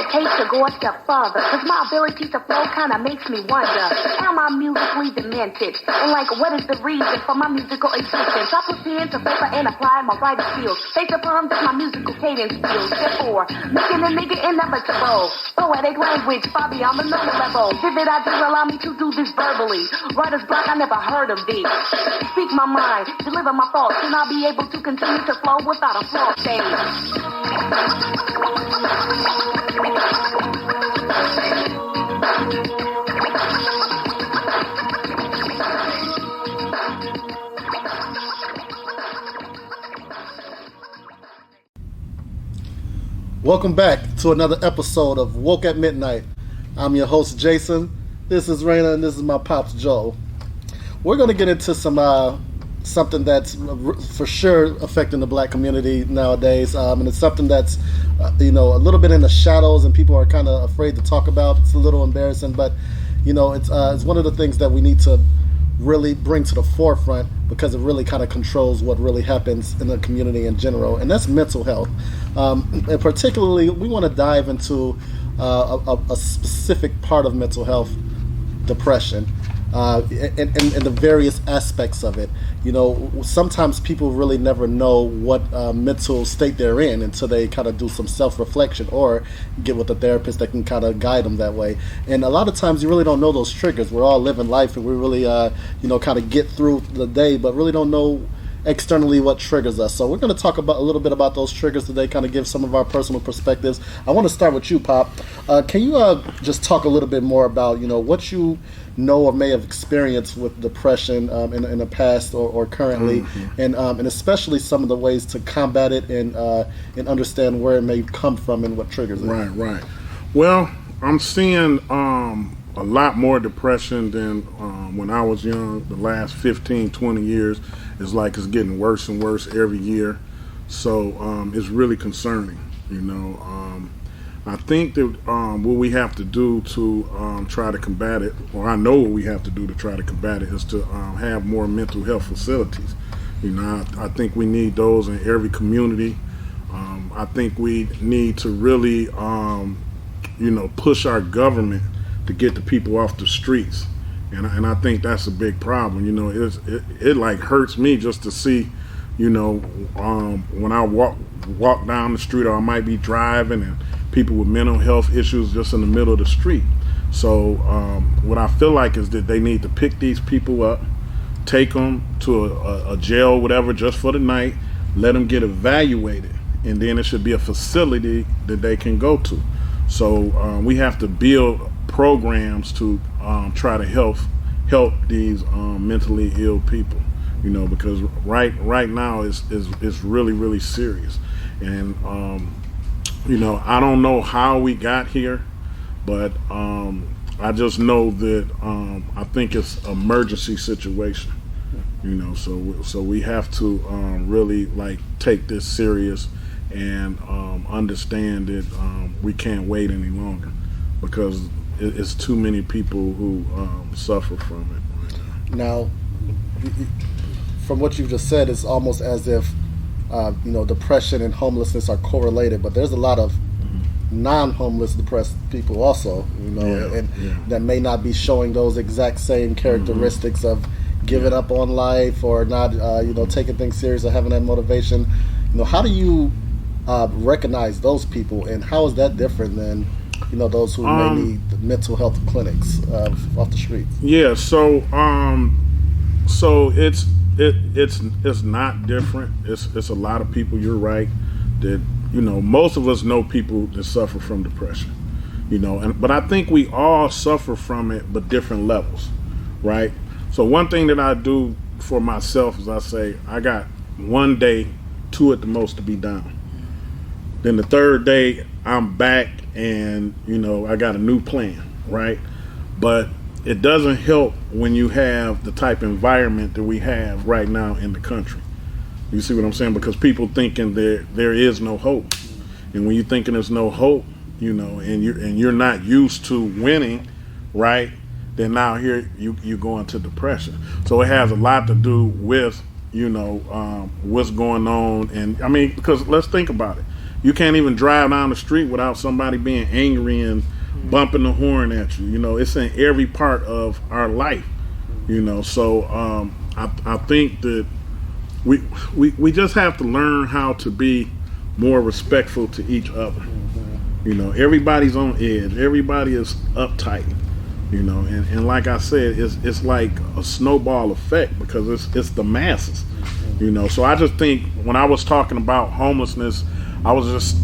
hesitate to go a step further, cause my ability to flow kinda makes me wonder, am I musically demented? And like, what is the reason for my musical existence? I put pen to paper and apply my writing skills. Face upon that my musical cadence skills. Therefore, making a nigga inevitable. Poetic language, far beyond the normal level. Vivid ideas allow me to do this verbally. Writer's block, I never heard of this. Speak my mind, deliver my thoughts, and I'll be able to continue to flow without a flaw stage. Welcome back to another episode of Woke at Midnight. I'm your host, Jason. This is Raina, and this is my pops, Joe. We're going to get into something that's for sure affecting the black community nowadays, and it's something that's a little bit in the shadows, and people are kind of afraid to talk about. It's a little embarrassing, but it's one of the things that we need to really bring to the forefront, because it really kind of controls what really happens in the community in general, and that's mental health. And particularly, we want to dive into a specific part of mental health, depression, and the various aspects of it. Sometimes people really never know what mental state they're in until they kind of do some self-reflection or get with a therapist that can kind of guide them that way. And a lot of times you really don't know those triggers. We're all living life, and we really kind of get through the day, but really don't know externally what triggers us. So we're going to talk about a little bit about those triggers today, kind of give some of our personal perspectives. I want to start with you, Pop. Can you just talk a little bit more about what you know or may have experienced with depression in the past or currently, and especially some of the ways to combat it and understand where it may come from and what triggers it. Right. Well, I'm seeing a lot more depression than when I was young. The last 15, 20 years is like it's getting worse and worse every year. So it's really concerning, I think that what we have to do to try to combat it, or I know what we have to do to try to combat it, is to have more mental health facilities. I think we need those in every community. I think we need to really, push our government to get the people off the streets, and I think that's a big problem. It like hurts me just to see, when I walk down the street, or I might be driving, and people with mental health issues just in the middle of the street. So what I feel like is that they need to pick these people up, take them to a jail, whatever, just for the night, let them get evaluated, and then it should be a facility that they can go to. So we have to build programs to try to help these mentally ill people, because right now it's really, really serious. And I don't know how we got here, but I just know that I think it's an emergency situation. So we have to really take this serious and understand that we can't wait any longer, because it's too many people who suffer from it. Now, from what you've just said, it's almost as if depression and homelessness are correlated, but there's a lot of non-homeless depressed people also, that may not be showing those exact same characteristics of giving up on life, or not taking things serious, or having that motivation. How do you recognize those people, and how is that different than those who may need mental health clinics off the streets? Yeah, so it's not different. It's a lot of people. You're right that most of us know people that suffer from depression. But I think we all suffer from it, but different levels, right? So one thing that I do for myself is I say I got 1 day, 2 at the most to be down. Then the third day I'm back, and I got a new plan, right? But it doesn't help when you have the type of environment that we have right now in the country. You see what I'm saying? Because people thinking there is no hope, and when you're thinking there's no hope, and you're not used to winning, right? Then now here you go into depression. So it has a lot to do with what's going on, and I mean, because let's think about it. You can't even drive down the street without somebody being angry and bumping the horn at you. You know, it's in every part of our life. You know, so I think that we just have to learn how to be more respectful to each other. You know, everybody's on edge. Everybody is uptight. You know, and like I said, it's like a snowball effect because it's the masses. You know, so I just think when I was talking about homelessness, I was just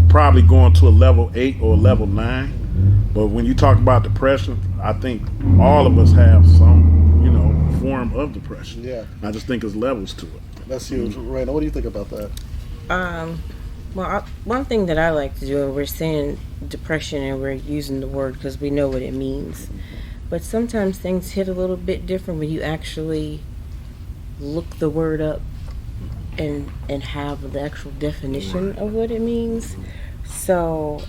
probably going to a level 8 or a level 9. But when you talk about depression, I think all of us have some, you know, form of depression. Yeah. I just think there's levels to it. That's huge. Raina, what do you think about that? Well, one thing that I like to do, we're saying depression and we're using the word because we know what it means. But sometimes things hit a little bit different when you actually look the word up and have the actual definition of what it means. So,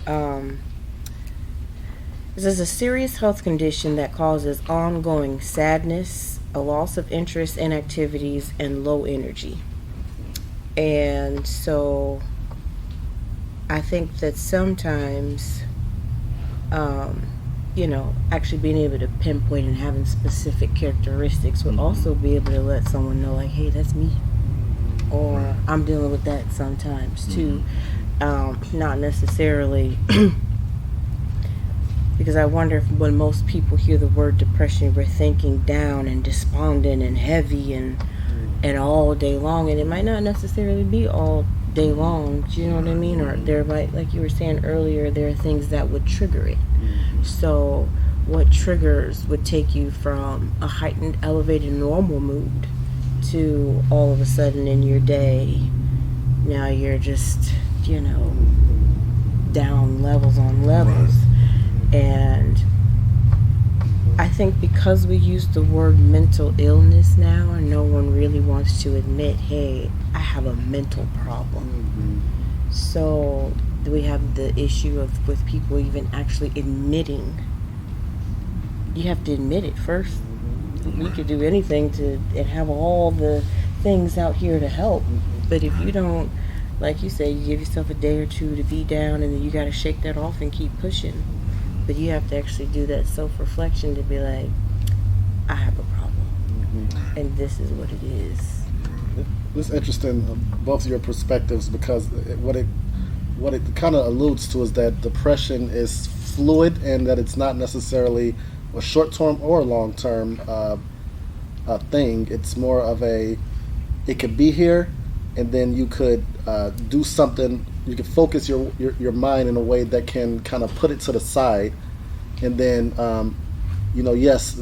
this is a serious health condition that causes ongoing sadness, a loss of interest in activities, and low energy. And so I think that sometimes, you know, actually being able to pinpoint and having specific characteristics would also be able to let someone know, like, hey, that's me. Or I'm dealing with that sometimes too. Not necessarily, because I wonder if when most people hear the word depression, we're thinking down and despondent and heavy and all day long, and it might not necessarily be all day long, do you know what I mean? Or there might, like you were saying earlier, there are things that would trigger it. So what triggers would take you from a heightened, elevated, normal mood to all of a sudden in your day, now you're just, you know, down levels on levels. And I think because we use the word mental illness now, and no one really wants to admit, hey, I have a mental problem. So we have the issue of with people even actually admitting. You have to admit it first. We could do anything to and have all the things out here to help, but if you don't, like you say, you give yourself a day or two to be down, and then you got to shake that off and keep pushing. But you have to actually do that self-reflection to be like, I have a problem, and this is what it is. It's interesting, both of your perspectives, because what it kind of alludes to is that depression is fluid, and that it's not necessarily a short-term or long-term thing. It's more of it could be here, and then you could do something. You can focus your mind in a way that can kind of put it to the side, and then you know, yes,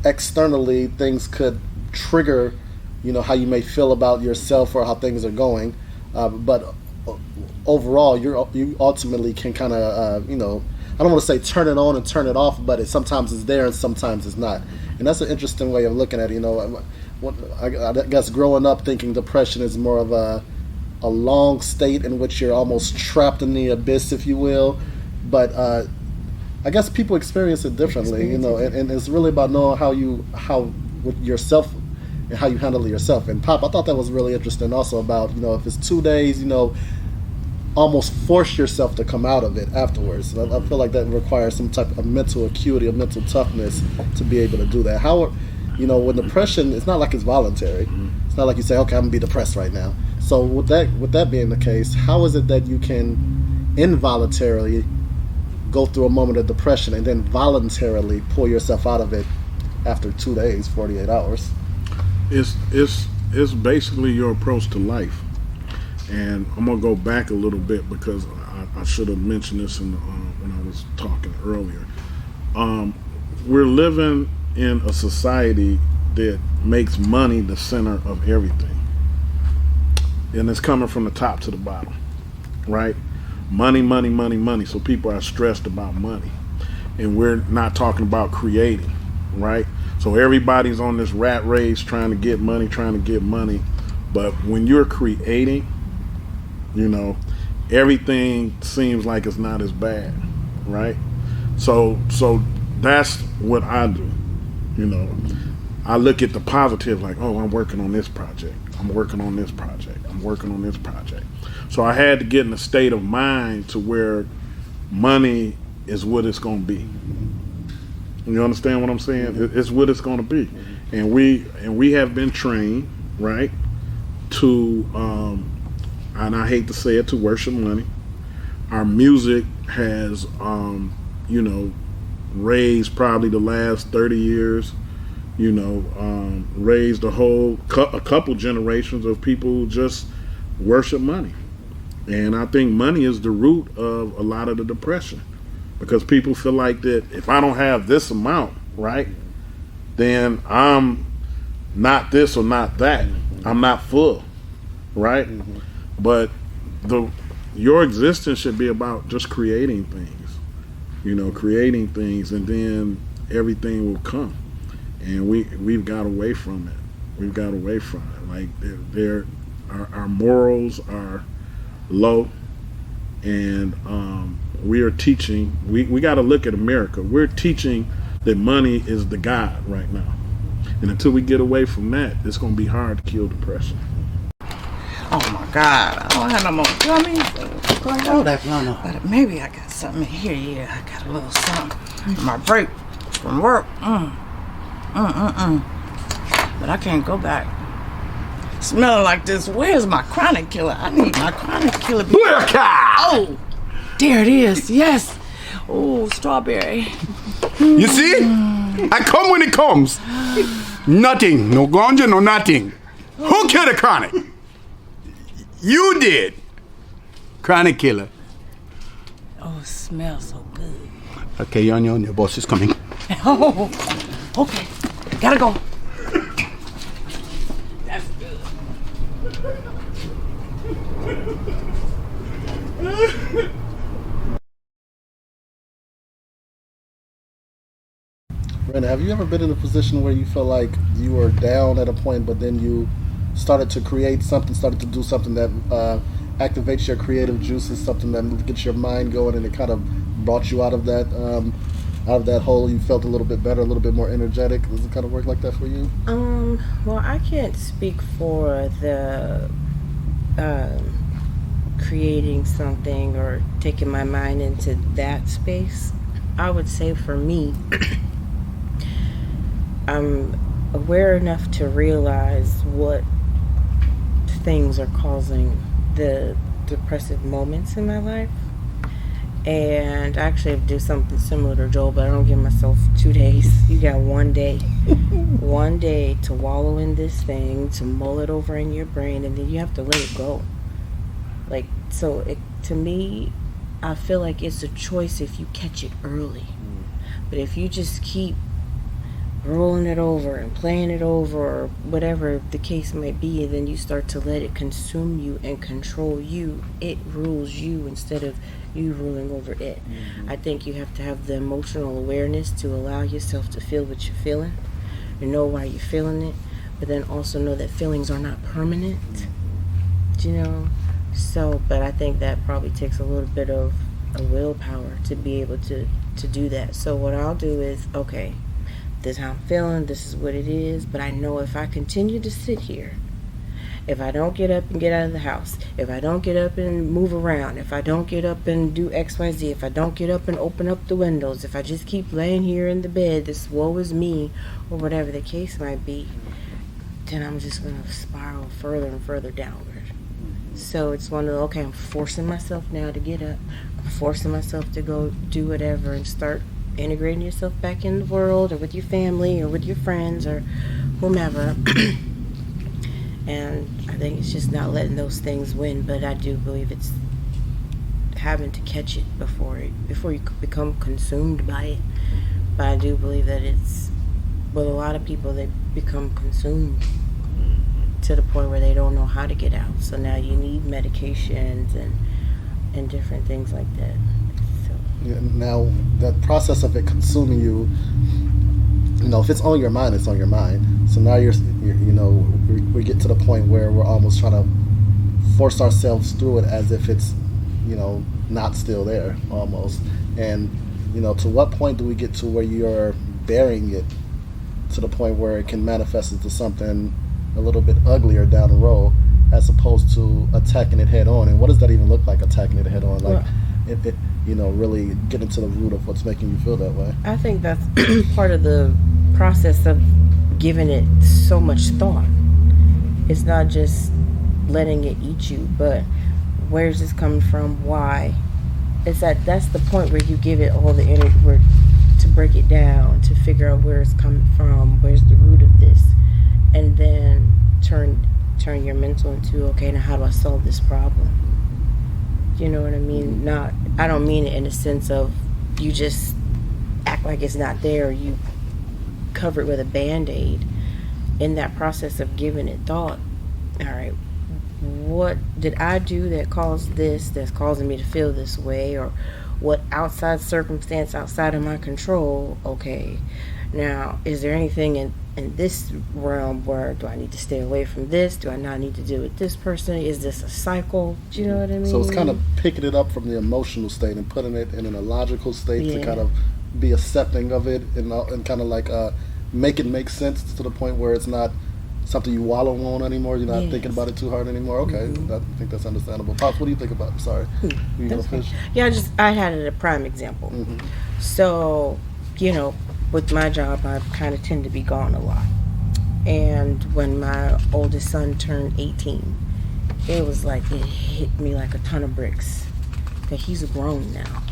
externally things could trigger, you know, how you may feel about yourself or how things are going, but overall, you ultimately can kind of you know, I don't want to say turn it on and turn it off, but sometimes it's there and sometimes it's not, and that's an interesting way of looking at it. You know, I guess growing up thinking depression is more of a long state in which you're almost trapped in the abyss, if you will. But I guess people experience it differently, you know, and it's really about knowing how with yourself and how you handle yourself. And Pop, I thought that was really interesting also about, you know, if it's 2 days, you know, almost force yourself to come out of it afterwards. And I feel like that requires some type of mental acuity or mental toughness to be able to do that. How, you know, with depression, it's not like it's voluntary. It's not like you say, okay, I'm gonna be depressed right now. So with that being the case, how is it that you can involuntarily go through a moment of depression and then voluntarily pull yourself out of it after 2 days, 48 hours? It's basically your approach to life. And I'm gonna go back a little bit because I should have mentioned this when I was talking earlier. We're living in a society that makes money the center of everything, and it's coming from the top to the bottom, right? Money, money, money, money. So people are stressed about money, and we're not talking about creating, right? So everybody's on this rat race trying to get money, but when you're creating, you know, everything seems like it's not as bad, right? So that's what I do. You know, I look at the positive, like, oh, I'm working on this project. I'm working on this project. I'm working on this project. So I had to get in a state of mind to where money is what it's going to be. You understand what I'm saying? It's what it's going to be. And we have been trained, right, to, and I hate to say it, to worship money. Our music has, raised probably the last 30 years, raised a couple generations of people who just worship money. And I think money is the root of a lot of the depression, because people feel like that if I don't have this amount, right, then I'm not this or not that. I'm not full, right? But your existence should be about just creating things, and then everything will come. And we've got away from it. Like our morals are low, and we are teaching. We got to look at America. We're teaching that money is the God right now, and until we get away from that, it's going to be hard to kill depression. Oh my God, I don't have no more gummies. Oh, that's no. But maybe I got something in here. Yeah, I got a little something. My break from work. But I can't go back smelling like this. Where's my chronic killer? I need my chronic killer. Oh, there it is. Yes. Oh, strawberry. You see? I come when it comes. Nothing. No ganja, no nothing. Who killed the chronic? You did. Chronic killer. Oh, it smells so good. Okay, your boss is coming. Oh, okay. Gotta go. That's good. Brenda, have you ever been in a position where you felt like you were down at a point, but then you started to create something, started to do something that activates your creative juices, something that gets your mind going, and it kind of brought you out of that hole? You felt a little bit better, a little bit more energetic. Does it kind of work like that for you? Well, I can't speak for the creating something or taking my mind into that space. I would say for me, I'm aware enough to realize what things are causing the depressive moments in my life. And actually, I do something similar to Joel, but I don't give myself 2 days. You got 1 day. 1 day to wallow in this thing, to mull it over in your brain, and then you have to let it go. Like, so to me, I feel like it's a choice if you catch it early. But if you just keep rolling it over and playing it over, or whatever the case might be, and then you start to let it consume you and control you, it rules you instead of you ruling over it. I think you have to have the emotional awareness to allow yourself to feel what you're feeling and know why you're feeling it, but then also know that feelings are not permanent. So, but I think that probably takes a little bit of a willpower to be able to do that. So what I'll do is, okay, this is how I'm feeling, this is what it is, but I know if I continue to sit here, if I don't get up and get out of the house, if I don't get up and move around, if I don't get up and do XYZ, if I don't get up and open up the windows, if I just keep laying here in the bed, this woe is me, or whatever the case might be, then I'm just going to spiral further and further downward. So it's one of the, okay, I'm forcing myself now to get up. I'm forcing myself to go do whatever and start integrating yourself back in the world, or with your family, or with your friends, or whomever. And I think it's just not letting those things win, but I do believe it's having to catch it before you become consumed by it. But I do believe that it's, with a lot of people, they become consumed to the point where they don't know how to get out. So now you need medications and different things like that. Yeah, now, that process of it consuming you, if it's on your mind, it's on your mind. So now we get to the point where we're almost trying to force ourselves through it as if it's, not still there, almost. And, to what point do we get to where you're burying it to the point where it can manifest into something a little bit uglier down the road, as opposed to attacking it head on. And what does that even look like, attacking it head on? Like, it really getting to the root of what's making you feel that way. I think that's part of the process of giving it so much thought. It's not just letting it eat you, but where's this coming from? Why? That's the point where you give it all the energy to break it down, to figure out where it's coming from, where's the root of this, and then turn your mental into, okay, now how do I solve this problem? You know what I mean? I don't mean it in the sense of you just act like it's not there, or you cover it with a Band-Aid. In that process of giving it thought, all right, what did I do that caused this, that's causing me to feel this way, or what outside circumstance outside of my control? Okay, now is there anything in this realm where do I need to stay away from this? Do I not need to deal with this person? Is this a cycle? Do you know what I mean? So it's kind of picking it up from the emotional state and putting it in a logical state to kind of be accepting of it and kind of like make it make sense to the point where it's not something you wallow on anymore. You're not thinking about it too hard anymore. Okay, I think that's understandable. Pops, what do you think about it? Sorry. You gonna finish? Yeah, I had a prime example. So, with my job, I kind of tend to be gone a lot. And when my oldest son turned 18, it was like it hit me like a ton of bricks that he's grown now.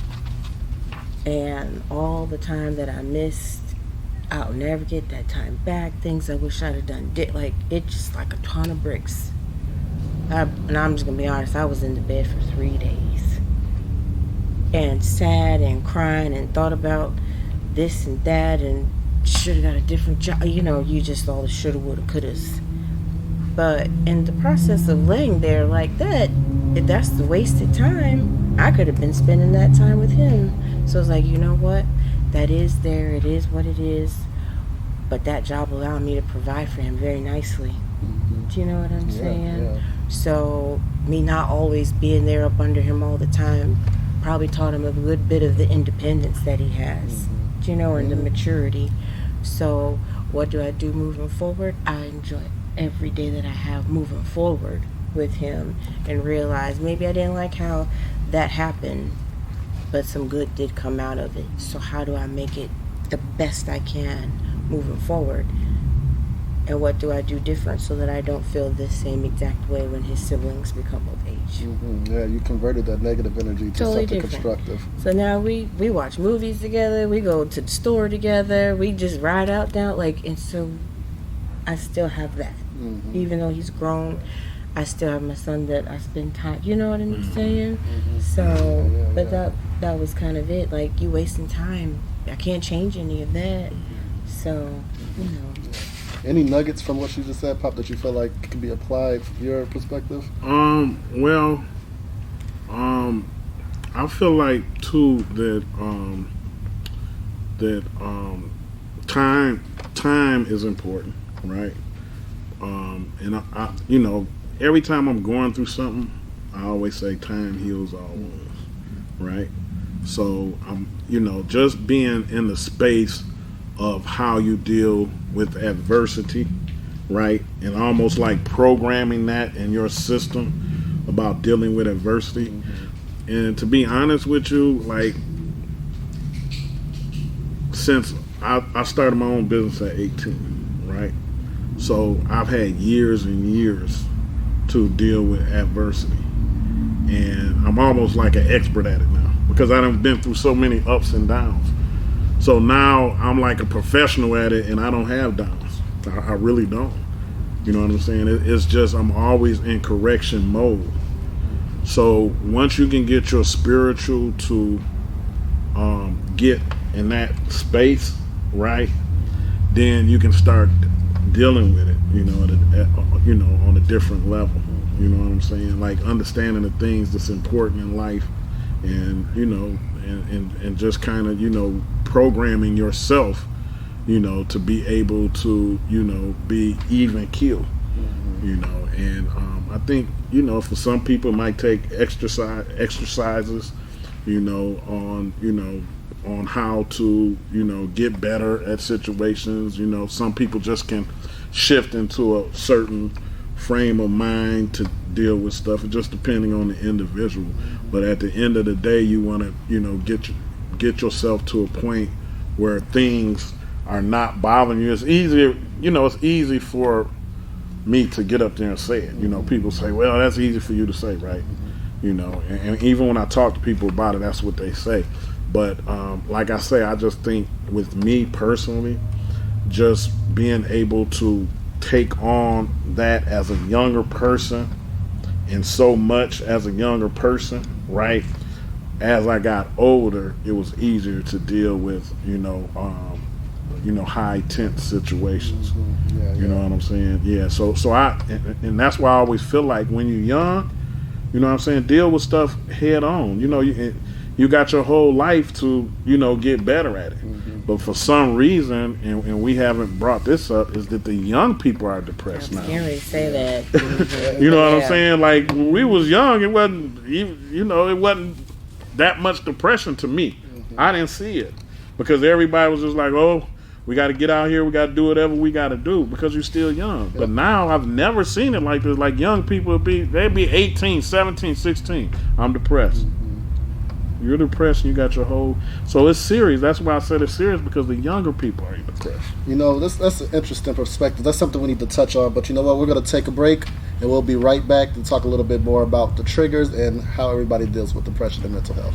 And all the time that I missed, I'll never get that time back. Things I wish I'd have done. Like, it's just like a ton of bricks. And I'm just going to be honest, I was in the bed for 3 days. And sad and crying and thought about this and that and should have got a different job. You just all the shoulda, woulda, couldas. But in the process of laying there like that, if that's the wasted time, I could have been spending that time with him. So it's like, you know what? That is there. It is what it is. But that job allowed me to provide for him very nicely. Do you know what I'm saying? Yeah. So me not always being there up under him all the time probably taught him a good bit of the independence that he has. Do you know, and the maturity. So what do I do moving forward? I enjoy every day that I have moving forward with him and realize maybe I didn't like how that happened, but some good did come out of it. So how do I make it the best I can moving forward? And what do I do different so that I don't feel the same exact way when his siblings become of age? Yeah, you converted that negative energy to Totally something different. constructive. So now we watch movies together, we go to the store together, we just ride out down, and so I still have that. Even though he's grown, I still have my son that I spend time, you know what I'm saying? So, but that was kind of it. Like, you wasting time. I can't change any of that. So, Any nuggets from what you just said, Pop, that you feel like can be applied from your perspective? I feel like too that time is important, right? And I every time I'm going through something, I always say time heals all wounds, right? So I'm just being in the space of how you deal with adversity, right? And almost like programming that in your system about dealing with adversity. And to be honest with you, like, since I started my own business at 18, right? So I've had years and years to deal with adversity. And I'm almost like an expert at it now because I done been through so many ups and downs. So now I'm like a professional at it and I don't have downs. I really don't. You know what I'm saying? It's just I'm always in correction mode. So once you can get your spiritual to get in that space, right, then you can start dealing with it, on a different level. You know what I'm saying? Like understanding the things that's important in life and, and just kind of, programming yourself, to be able to, be even keel, and I think, for some people it might take exercises, on how to, get better at situations. Some people just can, shift into a certain frame of mind to deal with stuff, just depending on the individual. But at the end of the day, you want to, you know, get yourself to a point where things are not bothering you. It's easier, you know, it's easy for me to get up there and say it. You know, people say, well, that's easy for you to say, right? You know, and even when I talk to people about it, that's what they say. But like I say, I just think with me personally, just being able to take on that as a younger person, and so much as a younger person, right? As I got older, it was easier to deal with, you know, high tense situations. You know what I'm saying? Yeah. So and that's why I always feel like when you're young, you know what I'm saying, deal with stuff head on. You know, you got your whole life to, you know, get better at it. But for some reason, and we haven't brought this up, is that the young people are depressed now. I can't really say that. You know what I'm saying? Like, when we was young, it wasn't, you know, it wasn't that much depression to me. I didn't see it because everybody was just like, oh, we got to get out here, we got to do whatever we got to do because you're still young. But now I've never seen it like this. Like, young people they'd be 18, 17, 16. I'm depressed. You're depressed and you got your whole... So it's serious. That's why I said it's serious, because the younger people are depressed. You know, that's an interesting perspective. That's something we need to touch on. But you know what? We're going to take a break, and we'll be right back to talk a little bit more about the triggers and how everybody deals with depression and mental health.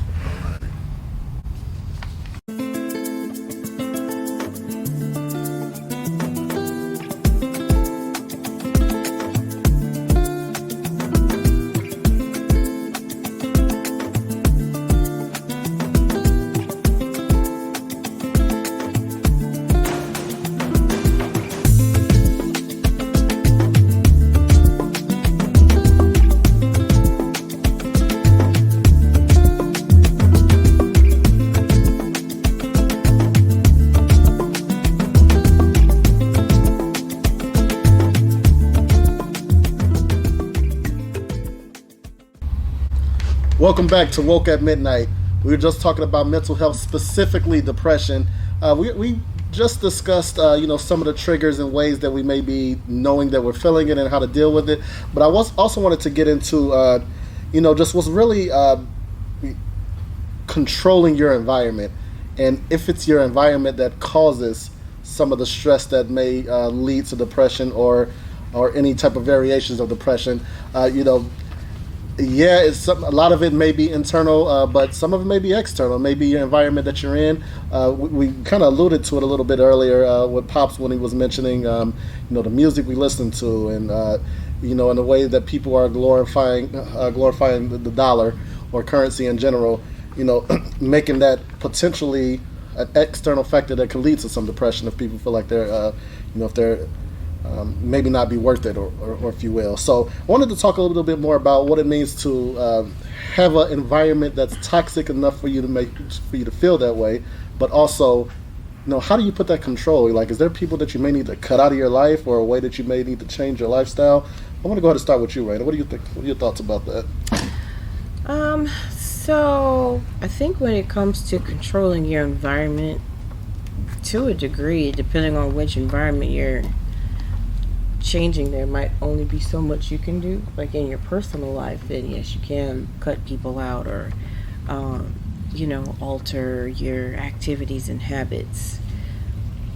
Welcome back to Woke at Midnight. We were just talking about mental health, specifically depression. We just discussed, some of the triggers and ways that we may be knowing that we're feeling it and how to deal with it. But I also wanted to get into, just what's really controlling your environment, and if it's your environment that causes some of the stress that may lead to depression or any type of variations of depression. A lot of it may be internal, but some of it may be external. Maybe your environment that you're in. We kind of alluded to it a little bit earlier with Pops when he was mentioning, the music we listen to, and in the way that people are glorifying the dollar or currency in general. Making that potentially an external factor that can lead to some depression if people feel like they're, if they're maybe not be worth it, or if you will. So I wanted to talk a little bit more about what it means to have an environment that's toxic enough for you to feel that way, but also, how do you put that control? Like, is there people that you may need to cut out of your life, or a way that you may need to change your lifestyle? I want to go ahead and start with you, Raina. What do you think? What are your thoughts about that? So I think when it comes to controlling your environment, to a degree, depending on which environment you're changing, there might only be so much you can do. Like in your personal life, then yes, you can cut people out or alter your activities and habits.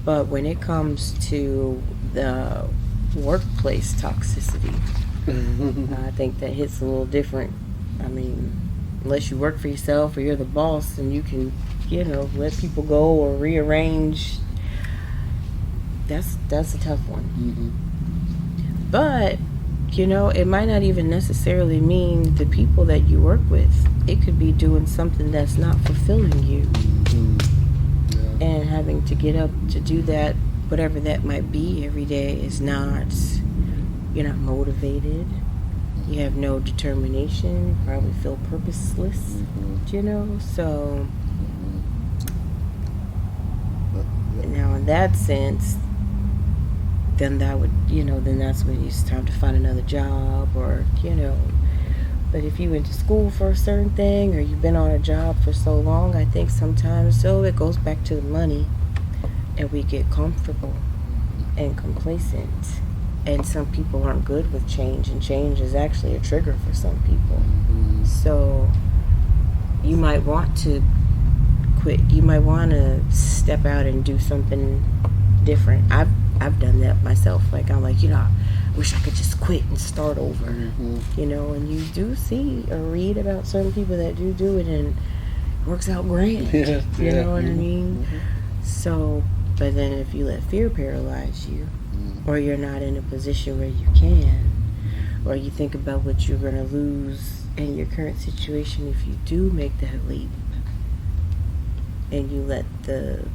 But when it comes to the workplace toxicity, I think that hits a little different. I mean, unless you work for yourself or you're the boss and you can let people go or rearrange, that's a tough one. But, it might not even necessarily mean the people that you work with. It could be doing something that's not fulfilling you. And having to get up to do that, whatever that might be every day, you're not motivated. You have no determination. You probably feel purposeless, So, now in that sense, then that would, then that's when it's time to find another job, or, but if you went to school for a certain thing, or you've been on a job for so long, I think sometimes, it goes back to the money, and we get comfortable. and complacent. And some people aren't good with change, and change is actually a trigger for some people. So you might want to quit. You might want to step out and do something different. I've done that myself. Like, I'm like, I wish I could just quit and start over. And you do see or read about certain people that do it, and it works out great. You know what I mean? So, but then if you let fear paralyze you, or you're not in a position where you can, or you think about what you're going to lose in your current situation if you do make that leap, and you let the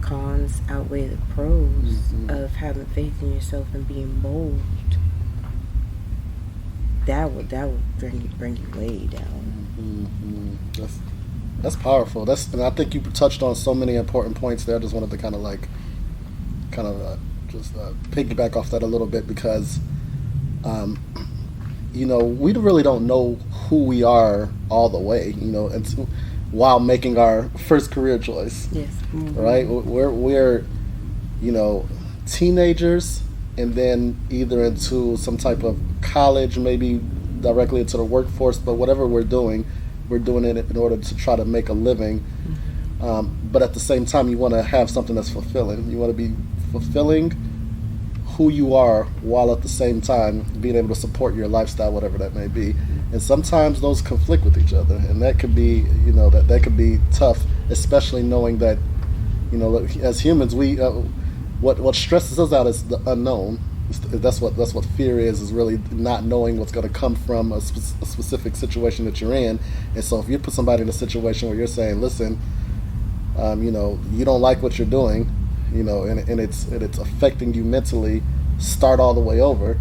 cons outweigh the pros of having faith in yourself and being bold, that would bring you way down. That's powerful. And I think you touched on so many important points there. I just wanted to kind of piggyback off that a little bit, because we really don't know who we are all the way, while making our first career choice. Yes. Right? We're teenagers, and then either into some type of college, maybe directly into the workforce, but whatever we're doing it in order to try to make a living. But at the same time, you want to have something that's fulfilling. You want to be fulfilling who you are, while at the same time being able to support your lifestyle, whatever that may be. And sometimes those conflict with each other, and that could be, that could be tough, especially knowing that, as humans, we what stresses us out is the unknown. That's what fear is really not knowing what's going to come from a specific situation that you're in. And so if you put somebody in a situation where you're saying, listen, you don't like what you're doing, and it's affecting you mentally, start all the way over,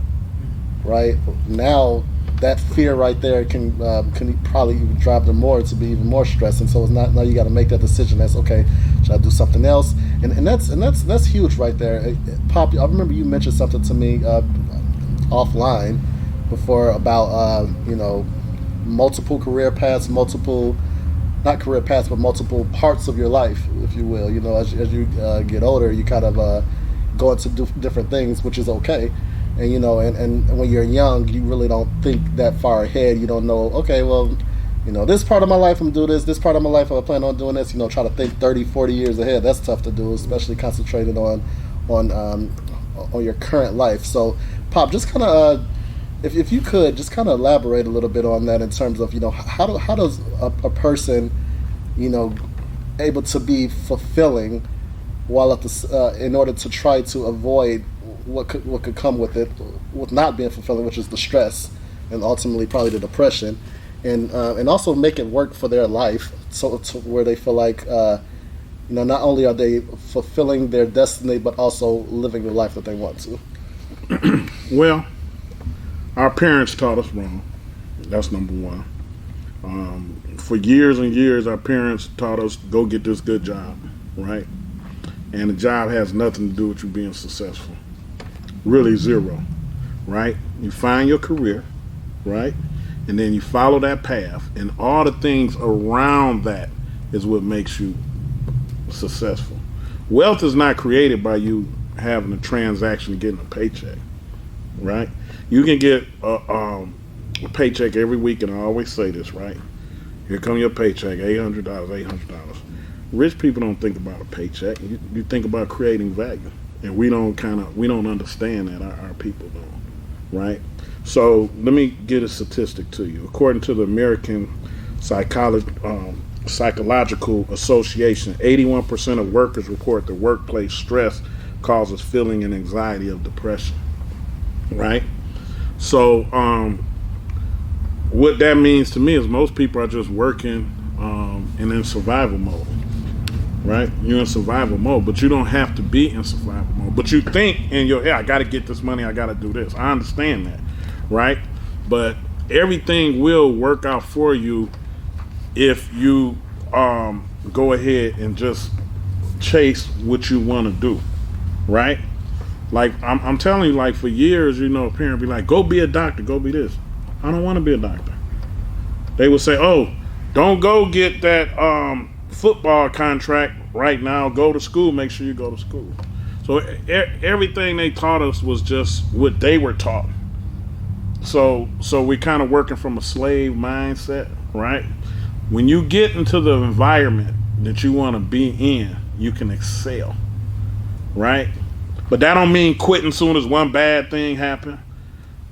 right? Now that fear right there can probably even drive them more to be even more stressed. And so it's not, now you got to make that decision. That's okay. Should I do something else? And that's huge right there. Pop, I remember you mentioned something to me offline before about multiple career paths, not career paths, but multiple parts of your life, if you will. As you get older, you kind of go into different things, which is okay. And and when you're young, you really don't think that far ahead. You don't know, okay, well, this part of my life I'm doing this part of my life I plan on doing this. Try to think 30, 40 years ahead. That's tough to do, especially concentrated on your current life. So, Pop, just kind of, if you could, just kind of elaborate a little bit on that in terms of, how does a person, able to be fulfilling while at in order to try to avoid what could come with it, with not being fulfilling, which is the stress and ultimately probably the depression, and also make it work for their life, so to where they feel like not only are they fulfilling their destiny, but also living the life that they want to. Well, our parents taught us wrong. That's number one. For years and years, our parents taught us, go get this good job, right? And the job has nothing to do with you being successful. Really zero, right? You find your career, right? And then you follow that path, and all the things around that is what makes you successful. Wealth is not created by you having a transaction and getting a paycheck, right? You can get a paycheck every week, and I always say this, right? Here come your paycheck, $800. Rich people don't think about a paycheck. You think about creating value. And we don't understand that, our people don't, right? So let me get a statistic to you. According to the American Psychological Association, 81% of workers report that workplace stress causes feeling and anxiety of depression, right? So what that means to me is most people are just working and in survival mode. Right? You're in survival mode, but you don't have to be in survival mode. But you think in your head, I got to get this money, I got to do this. I understand that, right? But everything will work out for you if you go ahead and just chase what you want to do, right? Like, I'm telling you, like, for years, a parent be like, go be a doctor, go be this. I don't want to be a doctor. They would say, oh, don't go get that football contract right now, go to school, make sure you go to school. So everything they taught us was just what they were taught. So we kind of working from a slave mindset, right? When you get into the environment that you want to be in, you can excel, right? But that don't mean quitting soon as one bad thing happens,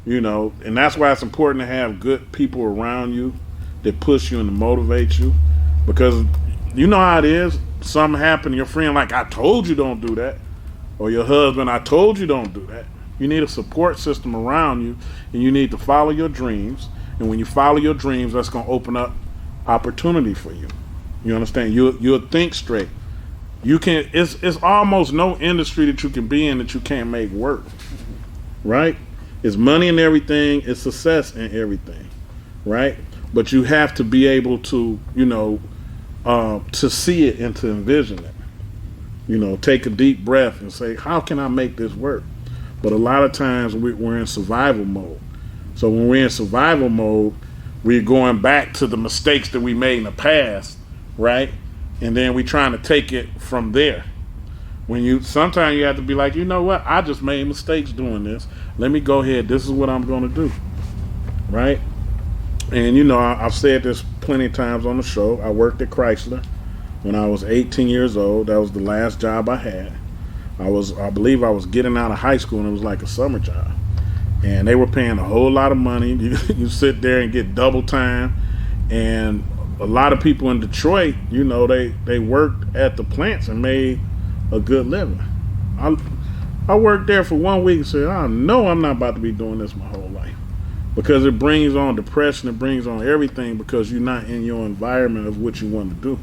and that's why it's important to have good people around you that push you and to motivate you, because you know how it is. Something happened, your friend like, I told you don't do that, or your husband, I told you don't do that. You need a support system around you, and you need to follow your dreams. And when you follow your dreams, that's going to open up opportunity for you. You understand? You'll think straight. You can. It's almost no industry that you can be in that you can't make work. Right? It's money in everything. It's success in everything. Right? But you have to be able to, to see it and to envision it. Take a deep breath and say, how can I make this work? But a lot of times we're in survival mode. So when we're in survival mode, we're going back to the mistakes that we made in the past, right? And then we're trying to take it from there. Sometimes you have to be like, you know what? I just made mistakes doing this. Let me go ahead. This is what I'm going to do, right? And I've said this plenty of times on the show. I worked at Chrysler when I was 18 years old. That was the last job I had. I believe I was getting out of high school, and it was like a summer job. And they were paying a whole lot of money. You sit there and get double time. And a lot of people in Detroit, they worked at the plants and made a good living. I worked there for 1 week and said, I know I'm not about to be doing this my whole life. Because it brings on depression, it brings on everything, because you're not in your environment of what you want to do.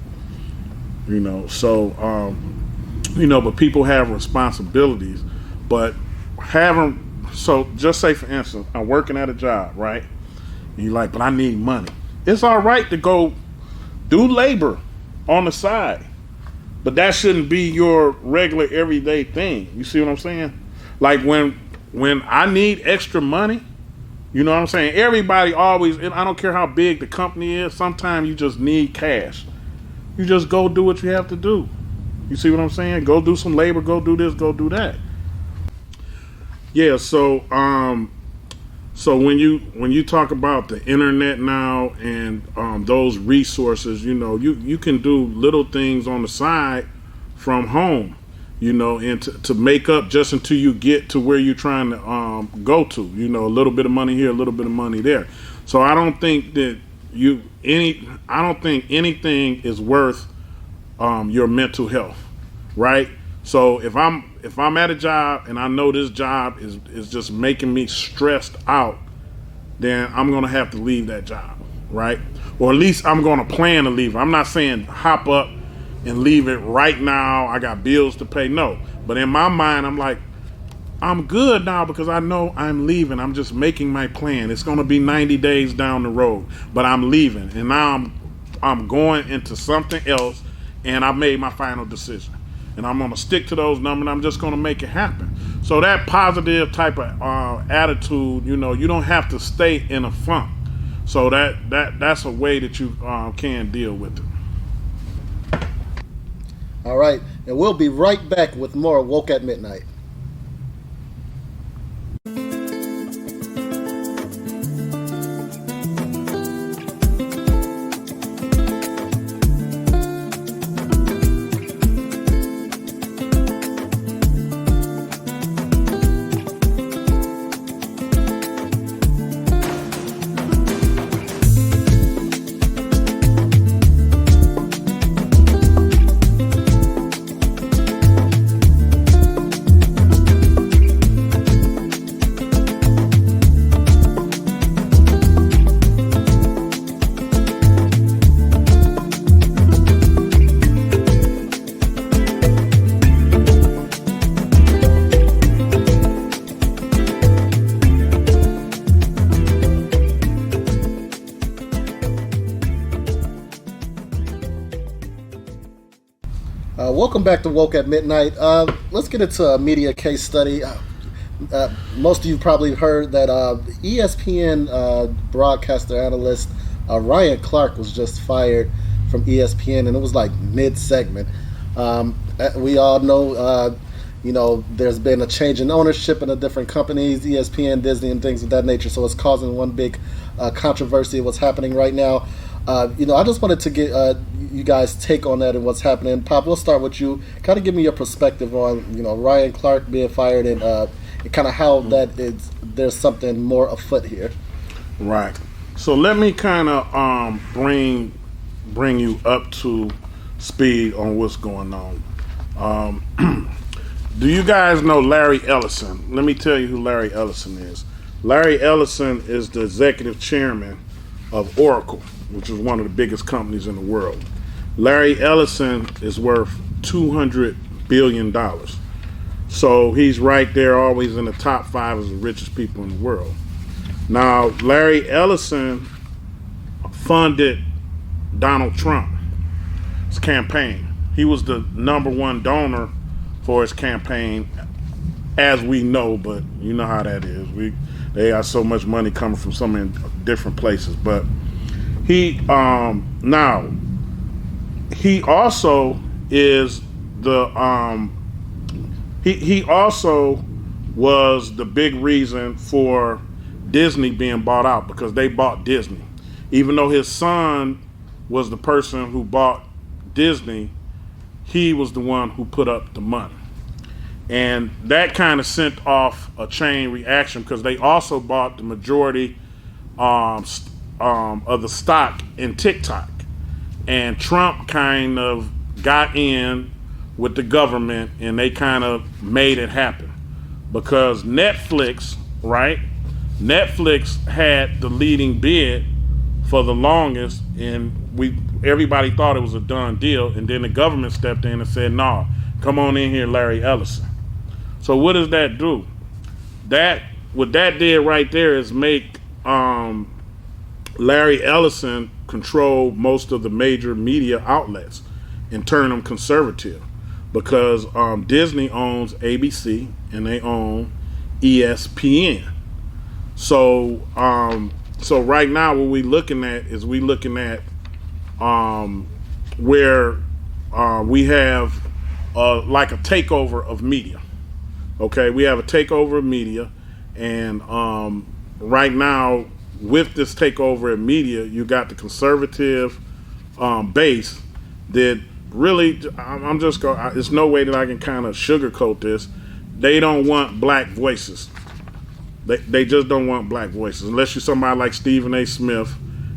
But people have responsibilities. But so just say, for instance, I'm working at a job, right? And you're like, but I need money. It's all right to go do labor on the side, but that shouldn't be your regular everyday thing. You see what I'm saying? Like when I need extra money, you know what I'm saying? Everybody always, and I don't care how big the company is, sometimes you just need cash. You just go do what you have to do. You see what I'm saying? Go do some labor, go do this, go do that. Yeah, so when you talk about the internet now and those resources, you can do little things on the side from home, and to make up just until you get to where you're trying to go to, a little bit of money here, a little bit of money there. So I don't think that anything is worth your mental health, right? So if I'm at a job and I know this job is just making me stressed out, then I'm going to have to leave that job, right? Or at least I'm going to plan to leave. I'm not saying hop up and leave it right now. I got bills to pay. No. But in my mind, I'm like, I'm good now because I know I'm leaving. I'm just making my plan. It's going to be 90 days down the road, but I'm leaving. And now I'm going into something else, and I made my final decision. And I'm going to stick to those numbers, and I'm just going to make it happen. So that positive type of attitude, you don't have to stay in a funk. So that's a way that you can deal with it. All right. And we'll be right back with more Woke at Midnight. Welcome back to Woke at Midnight. Let's get into a media case study. Most of you probably heard that ESPN broadcaster analyst Ryan Clark was just fired from ESPN, and it was like mid-segment. We all know there's been a change in ownership in the different companies, ESPN, Disney, and things of that nature. So it's causing one big controversy of what's happening right now. I just wanted to get you guys' take on that and what's happening. Pop, we'll start with you. Kind of give me your perspective on, Ryan Clark being fired and kind of how there's something more afoot here. Right. So let me kind of bring you up to speed on what's going on. Do you guys know Larry Ellison? Let me tell you who Larry Ellison is. Larry Ellison is the executive chairman of Oracle, which is one of the biggest companies in the world. Larry Ellison is worth $200 billion. So he's right there, always in the top 5 of the richest people in the world. Now, Larry Ellison funded Donald Trump's campaign. He was the #1 donor for his campaign, as we know, but you know how that is. They got so much money coming from so many different places. But he also is he also was the big reason for Disney being bought out, because they bought Disney. Even though his son was the person who bought Disney, he was the one who put up the money. And that kind of sent off a chain reaction, because they also bought the majority of the stock in TikTok. And Trump kind of got in with the government, and they kind of made it happen. Because Netflix, right? Netflix had the leading bid for the longest, and everybody thought it was a done deal, and then the government stepped in and said, "No, come on in here, Larry Ellison." So what does that do? What that did right there is make Larry Ellison control most of the major media outlets and turn them conservative, because Disney owns ABC and they own ESPN. So right now what we're looking at is where we have like a takeover of media. Okay, we have a takeover of media, and right now with this takeover of media, you got the conservative base that really, there's no way that I can kind of sugarcoat this. They don't want black voices. They just don't want black voices, unless you're somebody like Stephen A. Smith,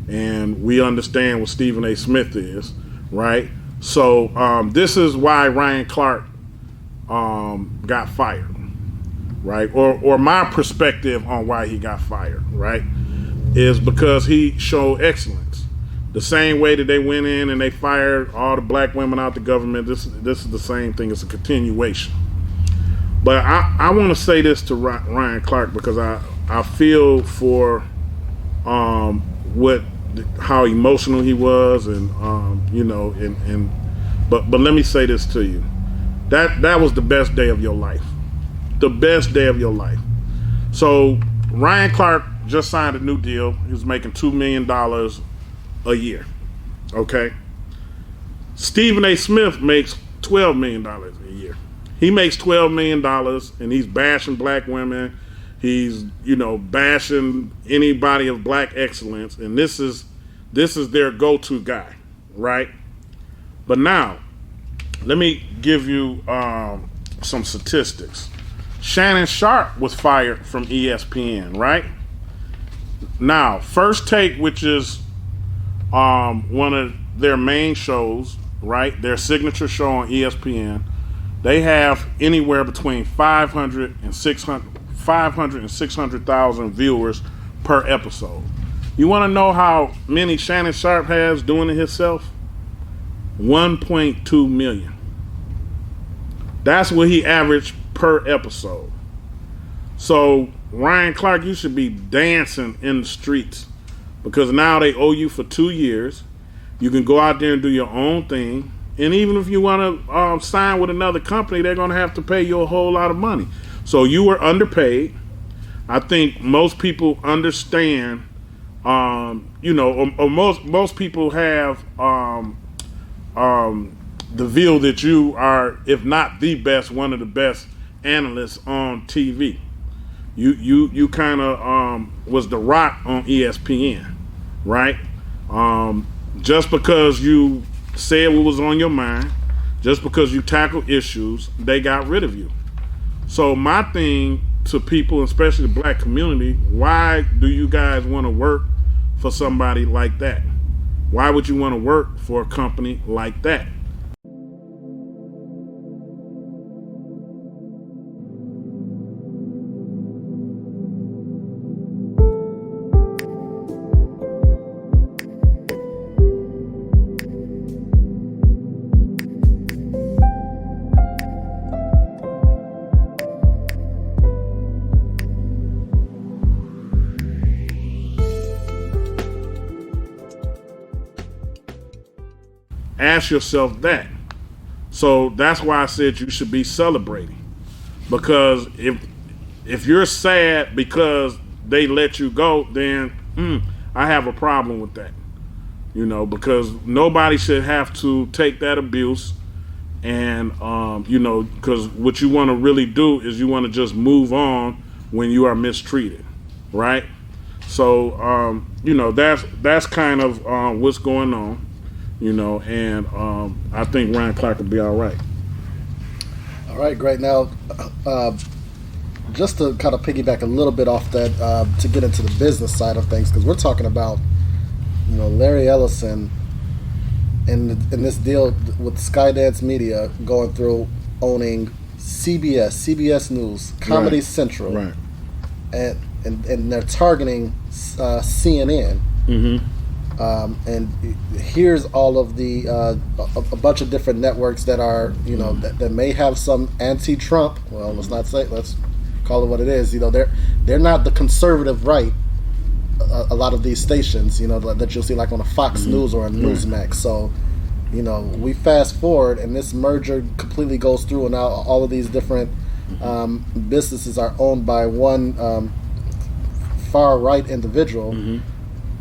and we understand what Stephen A. Smith is, right? So this is why Ryan Clark got fired, right? Or my perspective on why he got fired, right, is because he showed excellence. The same way that they went in and they fired all the black women out the government, this is the same thing. It's a continuation. But I want to say this to Ryan Clark, because I feel for how emotional he was, and but let me say this to you. That was the best day of your life. The best day of your life. So Ryan Clark just signed a new deal. He was making $2 million a year. Okay. Stephen A. Smith makes $12 million a year. He makes $12 million, and he's bashing black women. He's, bashing anybody of black excellence, and this is their go-to guy, right? But now, let me give you some statistics. Shannon Sharpe was fired from ESPN, right? Now, First Take, which is one of their main shows, right? Their signature show on ESPN. They have anywhere between 500 and 600,000 viewers per episode. You want to know how many Shannon Sharpe has doing it himself? 1.2 million. That's what he averaged per episode. So Ryan Clark, you should be dancing in the streets, because now they owe you for 2 years. You can go out there and do your own thing. And even if you want to sign with another company, they're going to have to pay you a whole lot of money. So you were underpaid. I think most people understand, or most people have the view that you are, if not the best, one of the best analyst on TV. You kind of was The Rock on ESPN, right? Just because you said what was on your mind, just because you tackled issues, they got rid of you. So my thing to people, especially the black community, why do you guys want to work for somebody like that? Why would you want to work for a company like that? Ask yourself that. So that's why I said you should be celebrating, because if you're sad because they let you go, then I have a problem with that, because nobody should have to take that abuse, and because what you want to really do is you want to just move on when you are mistreated, right? So that's kind of what's going on. And I think Ryan Clark will be all right. All right, great. Now, just to kind of piggyback a little bit off that, to get into the business side of things, because we're talking about, Larry Ellison and this deal with Skydance Media going through owning CBS News, Comedy Central, right, and they're targeting CNN. Mm-hmm. And here's all of the a bunch of different networks that are that may have some anti-Trump. Well, let's call it what it is. They're not the conservative right. A lot of these stations, that you'll see like on a Fox News or a Newsmax. So, we fast forward and this merger completely goes through, and now all of these different businesses are owned by one far right individual. Mm-hmm.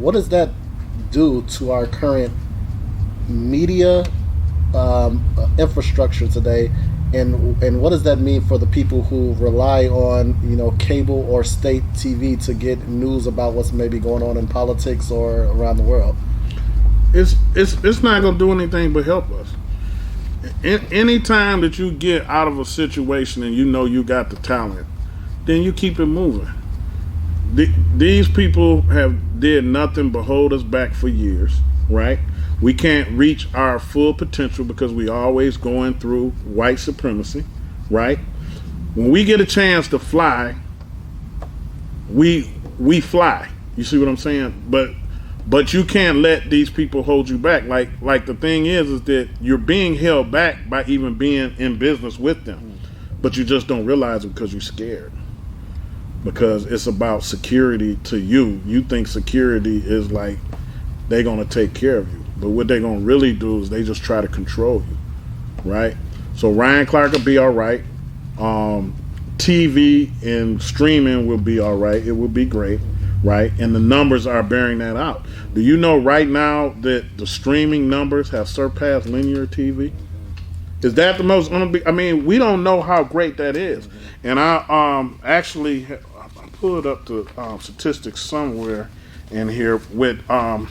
What does that do to our current media infrastructure today, and what does that mean for the people who rely on cable or state TV to get news about what's maybe going on in politics or around the world? It's not going to do anything but help us. Any time that you get out of a situation and you got the talent, then you keep it moving. These people have did nothing but hold us back for years, right? We can't reach our full potential because we always going through white supremacy, right? When we get a chance to fly, we fly. You see what I'm saying? But you can't let these people hold you back. Like the thing is that you're being held back by even being in business with them, but you just don't realize it because you're scared. Because it's about security to you. You think security is like they're gonna take care of you, but what they're gonna really do is they just try to control you, right? So Ryan Clark will be all right. TV and streaming will be all right. It will be great, right? And the numbers are bearing that out. Do you know right now that the streaming numbers have surpassed linear TV? Is that the most? We don't know how great that is. And I actually pulled up the statistics somewhere in here with well,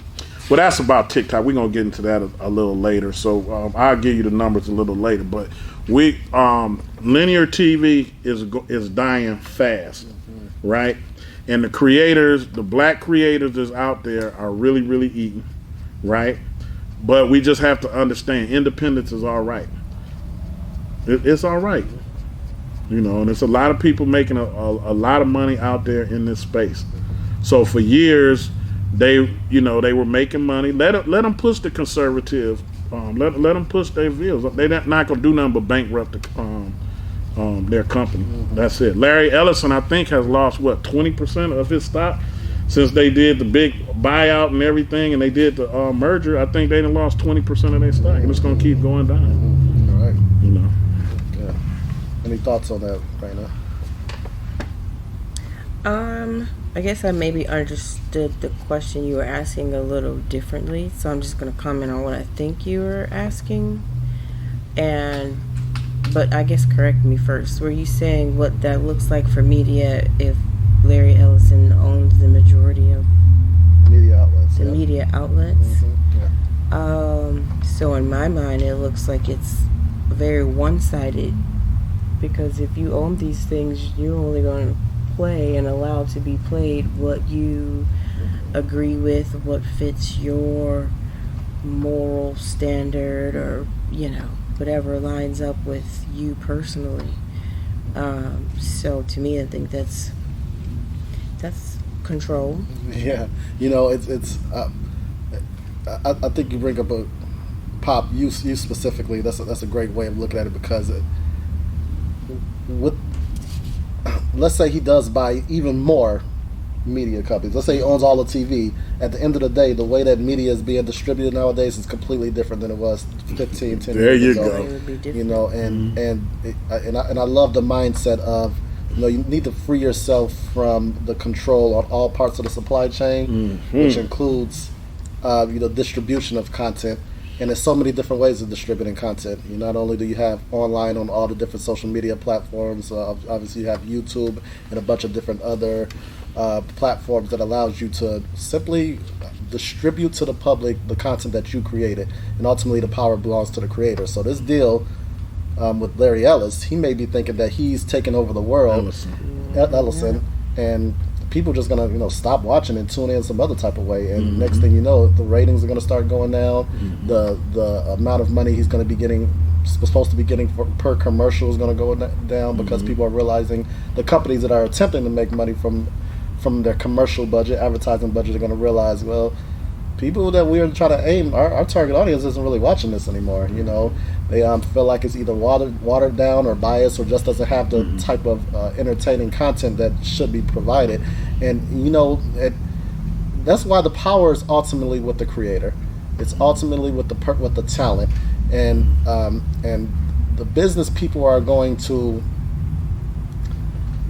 that's about TikTok. We're gonna get into that a little later, so I'll give you the numbers a little later. But we linear TV is dying fast, right? And the creators, the black creators that's out there are really eating, right? But we just have to understand independence is all right. It's all right. And there's a lot of people making a lot of money out there in this space. So for years, they were making money. Let them push the conservative. Let them push their views. They're not gonna do nothing but bankrupt their company. Mm-hmm. That's it. Larry Ellison, I think, has lost 20% of his stock since they did the big buyout and everything, and they did the merger. I think they done lost 20% of their stock, and it's gonna keep going down. Mm-hmm. All right. Yeah. Any thoughts on that, Raina? I guess I maybe understood the question you were asking a little differently, so I'm just going to comment on what I think you were asking. And but I guess correct me first. Were you saying what that looks like for media if Larry Ellison owns the majority of Media outlets. the yeah. media outlets? Yeah. So in my mind, it looks like it's very one-sided, because if you own these things, you're only going to play and allow to be played what you agree with, what fits your moral standard, or whatever lines up with you personally. So to me, I think that's control. Yeah, it's. I think you bring up a Pop. You specifically. That's a great way of looking at it, because let's say he does buy even more media companies. Let's say he owns all of TV. At the end of the day, the way that media is being distributed nowadays is completely different than it was 10 There years you ago. go. It would be different. And I love the mindset of you need to free yourself from the control on all parts of the supply chain, which includes distribution of content. And there's so many different ways of distributing content. Not only do you have online on all the different social media platforms, obviously you have YouTube and a bunch of different other platforms that allows you to simply distribute to the public the content that you created, and ultimately the power belongs to the creator. So this deal with Larry Ellis, he may be thinking that he's taking over the world, Ellison, and people just gonna stop watching and tune in some other type of way, and next thing you know, the ratings are gonna start going down. The amount of money he's gonna be supposed to be getting per commercial is gonna go down, because people are realizing, the companies that are attempting to make money from their commercial budget, advertising budget, are gonna realize, well, people that we're trying to aim, our target audience isn't really watching this anymore. They feel like it's either watered down or biased, or just doesn't have the type of entertaining content that should be provided. And that's why the power is ultimately with the creator. It's ultimately with the talent, and the business people are going to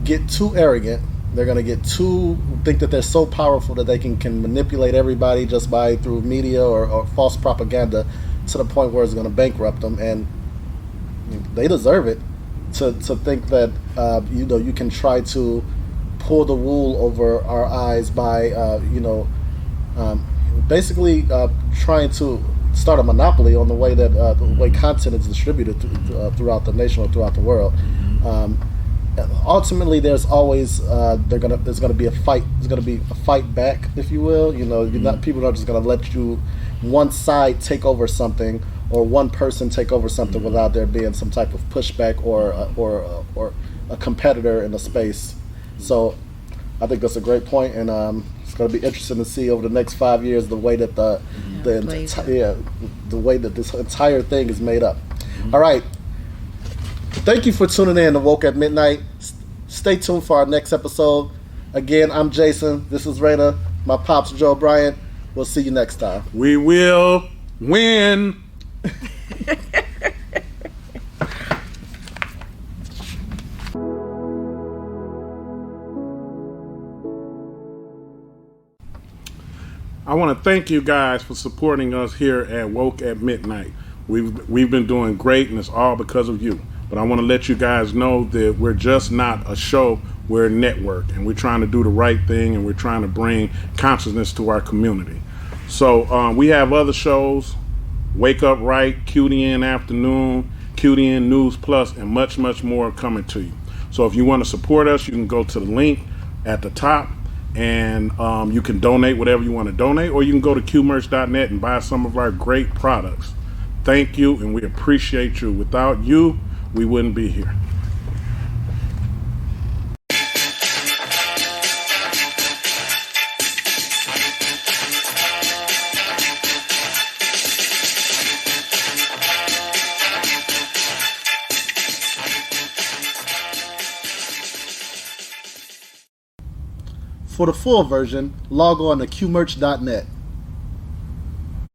get too arrogant. They're going to think that they're so powerful that they can manipulate everybody just through media or false propaganda, to the point where it's going to bankrupt them. And they deserve it to think that you can try to pull the wool over our eyes by basically trying to start a monopoly on the way that the way content is distributed throughout the nation or throughout the world. Ultimately, there's always there's gonna be a fight. There's gonna be a fight back, if you will. People are not just gonna let one side take over something, or one person take over something without there being some type of pushback or a competitor in the space. So, I think that's a great point, and it's gonna be interesting to see over the next 5 years the way that the way that this entire thing is made up. All right. Thank you for tuning in to Woke at Midnight. Stay tuned for our next episode. Again, I'm Jason. This is Raina. My pops, Joe Bryant. We'll see you next time. We will win. I want to thank you guys for supporting us here at Woke at Midnight. We've been doing great, and it's all because of you. But I want to let you guys know that we're just not a show, we're a network, and we're trying to do the right thing, and we're trying to bring consciousness to our community. So we have other shows, Wake Up Right, QDN Afternoon, QDN News Plus, and much, much more coming to you. So if you want to support us, you can go to the link at the top, and you can donate whatever you want to donate, or you can go to qmerch.net and buy some of our great products. Thank you, and we appreciate you. Without you, we wouldn't be here. For the full version, log on to qmerch.net.